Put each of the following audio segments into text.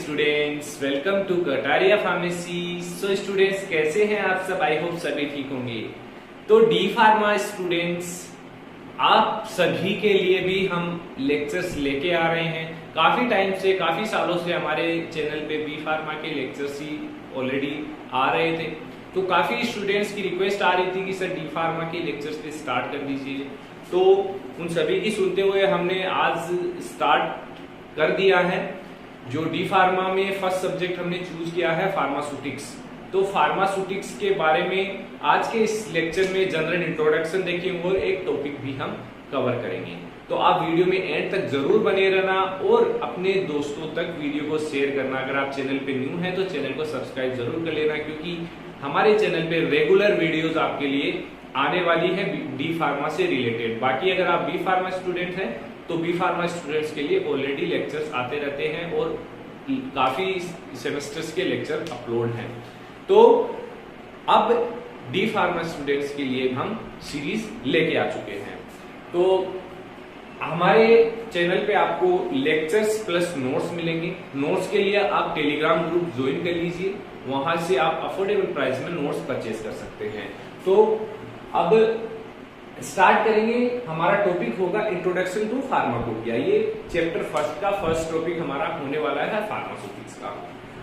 Students, welcome to Kataria pharmacy. So students, कैसे हैं आप सब? आई होप सभी ठीक होंगे। तो डी फार्मा स्टूडेंट्स, आप सभी के लिए भी हम लेक्चर्स लेके आ रहे हैं। काफी टाइम से, काफी सालों से हमारे चैनल पे बी फार्मा के लेक्चर्स ही ऑलरेडी आ रहे थे। तो काफी स्टूडेंट्स की रिक्वेस्ट आ रही थी कि सर डी फार्मा के लेक्चर्स पे स्टार्ट कर दीजिए। तो उन सभी की सुनते हुए हमने आज स्टार्ट कर दिया है। जो डी फार्मा में फर्स्ट सब्जेक्ट हमने चूज किया है फार्मास्यूटिक्स। तो फार्मास्यूटिक्स के बारे में आज के इस लेक्चर में जनरल इंट्रोडक्शन देखेंगे और एक टॉपिक भी हम कवर करेंगे। तो आप वीडियो में एंड तक जरूर बने रहना और अपने दोस्तों तक वीडियो को शेयर करना। अगर आप चैनल पे न्यू हैं तो चैनल को सब्सक्राइब जरूर कर लेना, क्योंकि हमारे चैनल पे रेगुलर वीडियोस आपके लिए आने वाली है डी फार्मा से रिलेटेड। बाकी अगर आप बी फार्मा स्टूडेंट हैं तो बी फार्मा स्टूडेंट्स के लिए ऑलरेडी लेक्चर्स आते रहते हैं और काफी सेमेस्टर्स के लेक्चर अपलोड हैं। तो अब डी फार्मा स्टूडेंट्स के लिए हम सीरीज लेके आ चुके हैं। तो हमारे चैनल पे आपको लेक्चर्स प्लस नोट्स मिलेंगे। नोट्स के लिए आप टेलीग्राम ग्रुप ज्वाइन कर लीजिए, वहां से आप अफोर्डेबल प्राइस में नोट्स परचेज कर सकते हैं। तो अब स्टार्ट करेंगे। हमारा टॉपिक होगा इंट्रोडक्शन टू फार्माकोपिया। ये चैप्टर फर्स्ट का फर्स्ट टॉपिक हमारा होने वाला है फार्मास्यूटिक्स का।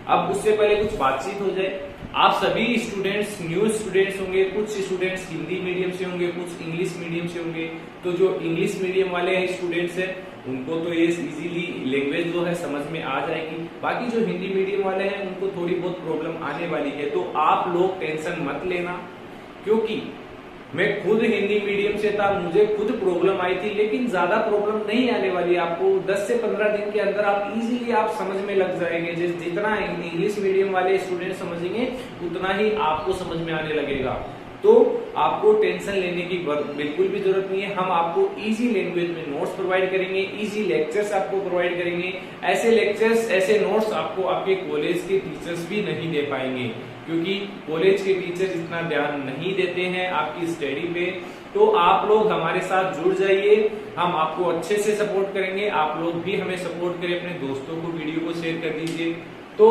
अब उससे पहले कुछ बातचीत हो जाए। आप सभी स्टूडेंट्स न्यू स्टूडेंट्स होंगे, कुछ स्टूडेंट्स हिंदी मीडियम से होंगे, कुछ इंग्लिश मीडियम से होंगे। तो जो इंग्लिश मीडियम वाले स्टूडेंट्स हैं उनको तो ये इजीली लैंग्वेज जो है समझ में आ जाएगी। बाकी जो हिंदी मीडियम वाले हैं उनको थोड़ी बहुत प्रॉब्लम आने वाली है। तो आप लोग टेंशन मत लेना, क्योंकि मैं खुद हिंदी मीडियम से था, मुझे खुद प्रॉब्लम आई थी, लेकिन ज्यादा प्रॉब्लम नहीं आने वाली। आपको 10 से 15 दिन के अंदर आप इजीली आप समझ में लग जाएंगे। जितना इंग्लिश मीडियम वाले स्टूडेंट समझेंगे उतना ही आपको समझ में आने लगेगा। तो आपको टेंशन लेने की बिल्कुल भी जरूरत नहीं है। हम आपको इजी लैंग्वेज में नोट्स प्रोवाइड करेंगे, इजी लेक्चर्स आपको प्रोवाइड करेंगे। ऐसे लेक्चर्स, ऐसे नोट्स आपको आपके कॉलेज के टीचर्स भी नहीं दे पाएंगे, क्योंकि कॉलेज के टीचर्स इतना ध्यान नहीं देते हैं आपकी स्टडी पे। तो आप लोग हमारे साथ जुड़ जाइए, हम आपको अच्छे से सपोर्ट करेंगे। आप लोग भी हमें सपोर्ट करें, अपने दोस्तों को वीडियो को शेयर कर दीजिए। तो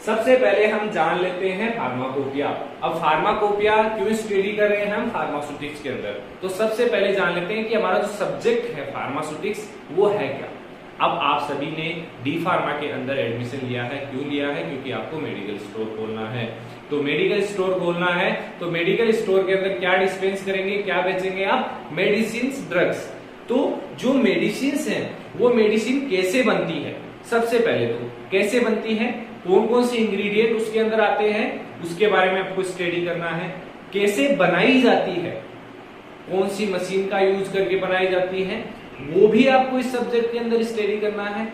सबसे पहले हम जान लेते हैं फार्माकोपिया। अब फार्माकोपिया क्यों स्टडी कर रहे हैं हम फार्मास्यूटिक्स के अंदर? तो सबसे पहले जान लेते हैं कि हमारा जो सब्जेक्ट है फार्मास्यूटिक्स वो है क्या। अब आप सभी ने डी फार्मा के अंदर एडमिशन लिया है। क्यों लिया है? क्योंकि आपको मेडिकल स्टोर खोलना है। तो मेडिकल स्टोर खोलना है तो मेडिकल स्टोर के अंदर क्या डिस्पेंस करेंगे, क्या बेचेंगे आप? Medicine, drugs. तो जो मेडिसिन है वो मेडिसिन कैसे बनती है? सबसे पहले तो कैसे बनती है, कौन कौन से इंग्रेडिएंट उसके अंदर आते हैं, उसके बारे में आपको स्टडी करना है। कैसे बनाई जाती है, कौन सी मशीन का यूज करके बनाई जाती है, वो भी आपको इस सब्जेक्ट के अंदर स्टडी करना है।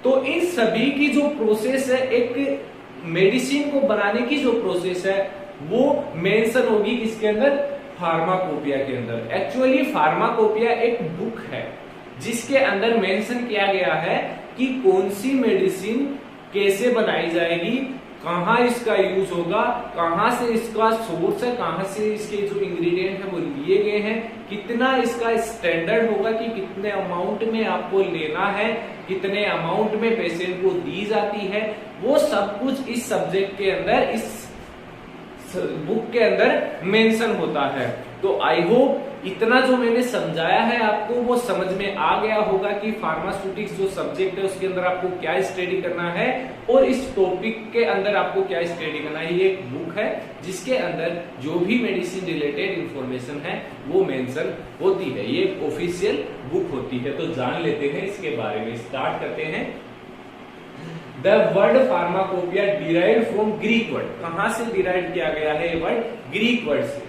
तो इन सभी की जो प्रोसेस है, एक मेडिसिन को बनाने की जो प्रोसेस है वो मेंशन होगी किसके अंदर? फार्माकोपिया के अंदर। एक्चुअली फार्माकोपिया एक बुक है जिसके अंदर मेंशन किया गया है कि कौन सी मेडिसिन कैसे बनाई जाएगी, कहाँ इसका यूज होगा, कहाँ से इसका सोर्स है, कहाँ से इसके जो इंग्रेडिएंट है वो लिए गए हैं, कितना इसका स्टैंडर्ड होगा कि कितने अमाउंट में आपको लेना है, कितने अमाउंट में पेशेंट को दी जाती है, वो सब कुछ इस सब्जेक्ट के अंदर, इस बुक के अंदर मेंशन होता है। तो आई होप इतना जो मैंने समझाया है आपको वो समझ में आ गया होगा कि फार्मास्यूटिक्स जो सब्जेक्ट है उसके अंदर आपको क्या स्टडी करना है और इस टॉपिक के अंदर आपको क्या स्टडी करना है। ये एक बुक है जिसके अंदर जो भी मेडिसिन रिलेटेड इंफॉर्मेशन है वो मेंशन होती है। ये एक ऑफिशियल बुक होती है। तो जान लेते हैं इसके बारे में। स्टार्ट करते हैं। The word pharmacopoeia derived from Greek word. कहां से डिराइव किया गया है ये वर्ड? ग्रीक वर्ड से।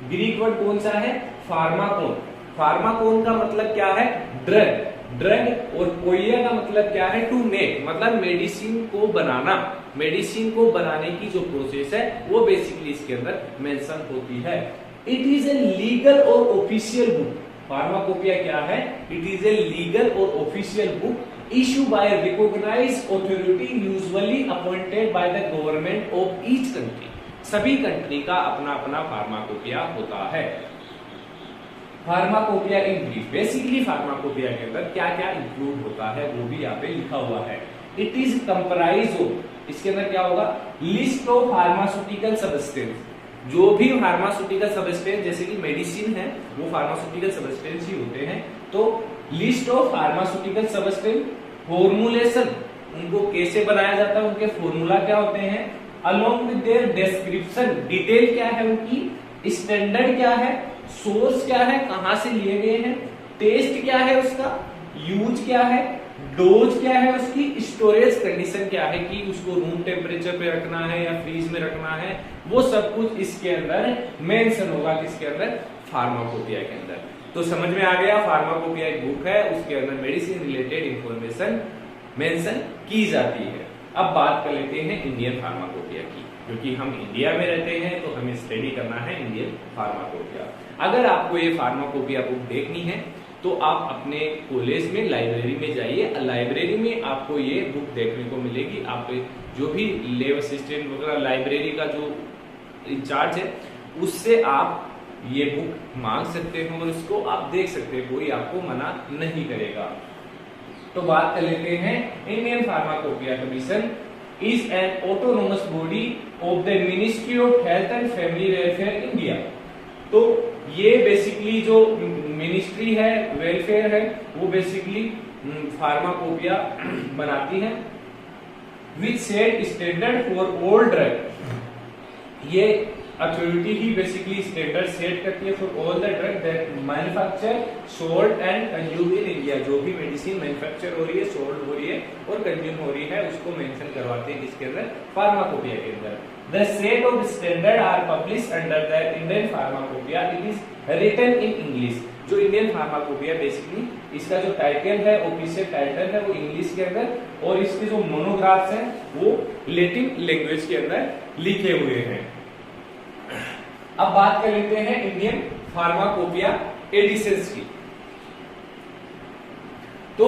ग्रीक वर्ड कौन सा है? फार्माकोन। फार्माकोन का मतलब क्या है? ड्रग। ड्रग और कोइया का मतलब क्या है? टू मेक, मतलब मेडिसिन को बनाना। मेडिसिन को बनाने की जो प्रोसेस है वो बेसिकली इसके अंदर मेंशन होती है। इट इज ए लीगल और ऑफिशियल बुक। फार्माकोपिया क्या है? इट इज ए लीगल और official book issued by a recognized authority usually appointed by the government of each country। सभी कंट्री का अपना अपना फार्माकोपिया होता है। Pharmacopoeia in brief, basically pharmacopoeia के अंदर क्या क्या इंक्लूड होता है वो भी यहाँ पे लिखा हुआ है। इट इज कंप्राइज ऑफ, इसके अंदर क्या होगा, लिस्ट ऑफ फार्मास्यूटिकल सब्सटेंस, जो भी फार्मास्यूटिकल सब्सटेंस जैसे कि मेडिसिन है वो फार्मास्यूटिकल सब्सटेंस ही होते हैं। तो list of pharmaceutical substance, formulation, उनको कैसे बनाया जाता है, उनके फॉर्मूला क्या होते हैं, along with their description, detail क्या है उनकी, स्टैंडर्ड क्या है, सोर्स क्या है, कहां से लिए गए हैं, टेस्ट क्या है उसका, यूज क्या है, डोज क्या है उसकी, स्टोरेज कंडीशन क्या है कि उसको रूम टेम्परेचर पे रखना है या फ्रीज में रखना है, वो सब कुछ इसके अंदर मेंशन होगा, किसके अंदर, फार्माकोपिया के अंदर। तो समझ में आ गया, फार्माकोपिया एक बुक है, उसके अंदर मेडिसिन रिलेटेड इंफॉर्मेशन मेंशन की जाती है। अब बात कर लेते हैं इंडियन फार्माकोपिया की, क्योंकि हम इंडिया में रहते हैं तो हमें स्टडी करना है इंडियन फार्माकोपिया। अगर आपको ये फार्माकोपिया बुक देखनी है तो आप अपने कॉलेज में लाइब्रेरी में जाइए, लाइब्रेरी में आपको ये बुक देखने को मिलेगी। आप जो भी लैब असिस्टेंट वगैरह लाइब्रेरी का जो इंचार्ज है उससे आप ये बुक मांग सकते हो और इसको आप देख सकते हैं, कोई आपको मना नहीं करेगा। तो बात कर लेते हैं, Indian pharmacopoeia commission is an autonomous body of the ministry of health and family welfare India. तो ये बेसिकली जो मिनिस्ट्री है, वेलफेयर है, वो बेसिकली फार्माकोपिया बनाती है, which set standard for all drug. ये अथॉरिटी ही बेसिकली स्टैंडर्ड सेट करती है for all the drug that manufacture, sold and consume in India. जो भी मेडिसिन मैन्युफैक्चर हो रही है, सोल्ड हो रही है और कंज्यूम हो रही है, उसको मेंशन करवाते हैं किसके अंदर, फार्माकोपिया के अंदर। The set of standard are published under the Indian Pharmacopoeia. It is written in English. जो इंडियन फार्माकोपिया बेसिकली इसका जो टाइटल है, ऑफिशियल टाइटल है, वो इंग्लिश के अंदर, और इसके जो मोनोग्राफ्स हैं वो लैटिन लैंग्वेज के अंदर लिखे हुए हैं। अब बात कर लेते हैं इंडियन फार्माकोपिया एडिशंस की। तो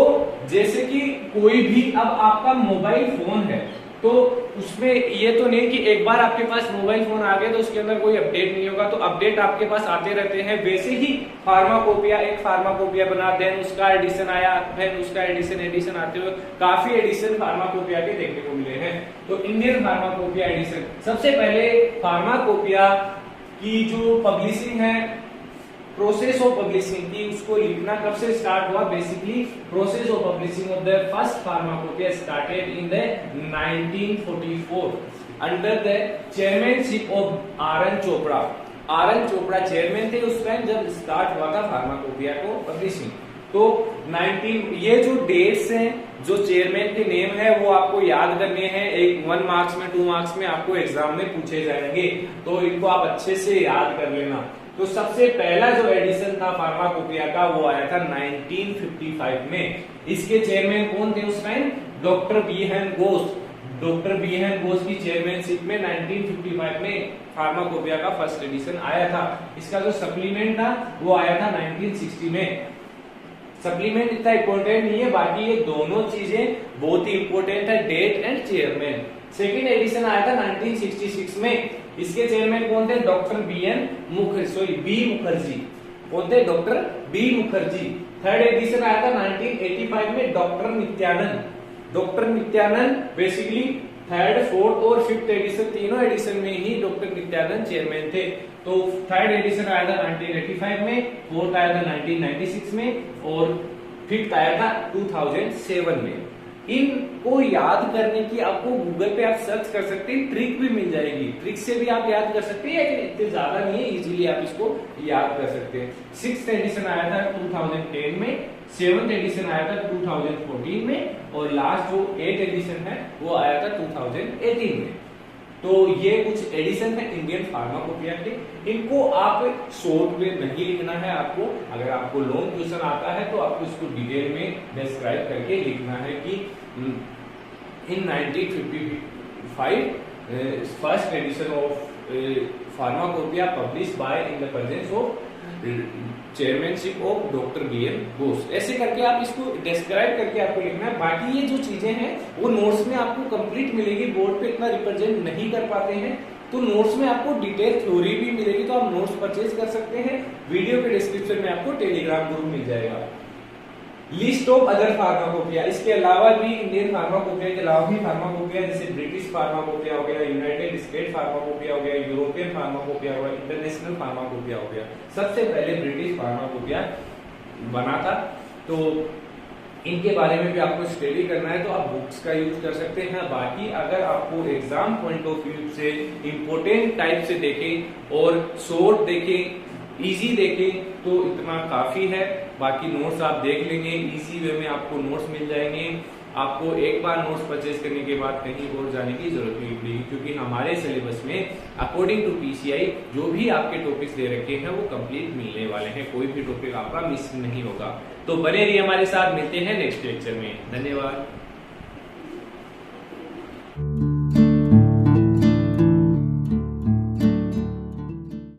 जैसे कि कोई भी, अब आपका मोबाइल फोन है तो उसमें ये तो नहीं कि एक बार आपके पास मोबाइल फोन आ गया तो उसके अंदर कोई अपडेट नहीं होगा, तो अपडेट आपके पास आते रहते हैं। वैसे ही फार्माकोपिया, एक फार्माकोपिया बना, देन उसका एडिशन आया, फिर उसका एडिशन आते हुए काफी एडिशन फार्माकोपिया के देखने को मिले हैं। तो इंडियन फार्माकोपिया एडिशन, सबसे पहले फार्माकोपिया की जो पब्लिशिंग है, प्रोसेस ऑफ पब्लिशिंग की, उसको लिखना कब से स्टार्ट हुआ, basically process of publishing of the first pharmacopoeia started in the 1944 under the chairmanship of R N Chopra. R N Chopra chairman थे उस टाइम जब स्टार्ट हुआ था फार्माकोपिया को पब्लिशिंग। तो 19, ये जो डेट्स हैं, जो चेयरमैन के नेम है वो आपको याद करने हैं। एक 1 मार्क्स में, 2 मार्क्स में आपको एग्जाम में पूछे जाएंगे, तो इनको आप अच्छे से याद कर लेना। तो सबसे पहला जो एडिशन था फार्माकोपिया का वो आया था 1955 में। इसके चेयरमैन कौन थे उस time, doctor B N Ghosh. Doctor B N Ghosh की चेयरमैनशिप में 1955 में फार्माकोपिया का फर्स्ट एडिशन आया था। इसका जो सप्लीमेंट था वो आया था 1960 में। सप्लीमेंट इतना इंपॉर्टेंट नहीं है, बाकी ये दोनों चीजें बहुत ही इंपॉर्टेंट है, date and chairman. Second edition आया था 1966 में। इसके चेयरमैन कौन थे, डॉक्टर बी मुखर्जी। कौन थे, doctor B Mukherjee. Third edition आया था 1985 में, doctor Nityanand. Doctor Nityanand basically third, fourth और फिफ्थ एडिशन, तीनों एडिशन में ही डॉक्टर नित्यानंद चेयरमैन थे। तो थर्ड एडिशन आया था 1985 में, फोर्थ आया था 1996 में और फिफ्थ आया था 2007 में। इनको याद करने की आपको गूगल पे आप सर्च कर सकते हैं, ट्रिक भी मिल जाएगी, ट्रिक से भी आप याद कर सकते हैं, लेकिन इतने ज्यादा नहीं है, इजीली आप इसको याद कर सकते हैं। सिक्स्थ एडिशन आया था 2010 में, सेवंथ एडिशन आया था 2014 में और लास्ट जो 8th एडिशन है वो आया था 2018 में। तो ये कुछ एडिशन है इंडियन फार्माकोपिया के। इनको आप शॉर्ट में नहीं लिखना है, आपको अगर आपको लॉन्ग क्वेश्चन आता है तो आपको इसको डिटेल में डिस्क्राइब करके लिखना है कि in 1955 first edition of pharmacopoeia publish by in the presence of chairmanship of doctor B N Ghosh. ऐसे करके आप इसको डिस्क्राइब करके आपको लिखना है। बाकी ये जो चीजें हैं वो नोट्स में आपको कंप्लीट मिलेगी, बोर्ड पे इतना रिप्रेजेंट नहीं कर पाते हैं तो नोट्स में आपको डिटेल थ्योरी भी मिलेगी, तो आप नोट्स परचेज कर सकते हैं। वीडियो के डिस्क्रिप्शन में आपको टेलीग्राम ग्रुप मिल जाएगा। लिस्ट ऑफ अदर फार्माकोपिया, इसके अलावा भी इंडियन फार्माकोपिया के अलावा भी फार्माकोपिया जैसे ब्रिटिश फार्माकोपिया हो गया, यूनाइटेड स्टेट फार्माकोपिया हो गया, यूरोपियन फार्माकोपिया हो गया, इंटरनेशनल फार्माकोपिया हो गया। सबसे पहले ब्रिटिश फार्माकोपिया बना था, तो इनके बारे में भी आपको स्टडी करना है तो आप बुक्स का यूज कर सकते हैं। बाकी अगर आपको एग्जाम पॉइंट ऑफ व्यू से इम्पोर्टेंट टाइप से देखें और शॉर्ट देखें, इजी देखें तो इतना काफी है। बाकी नोट्स आप देख लेंगे, इजी वे में आपको नोट्स मिल जाएंगे। आपको एक बार नोट्स परचेज करने के बाद कहीं और जाने की जरूरत नहीं पड़ेगी, क्योंकि हमारे सिलेबस में अकॉर्डिंग टू पीसीआई जो भी आपके टॉपिक्स दे रखे हैं वो कंप्लीट मिलने वाले हैं, कोई भी टॉपिक आपका मिस नहीं होगा। तो बने रहिए हमारे साथ, मिलते हैं नेक्स्ट लेक्चर में। धन्यवाद।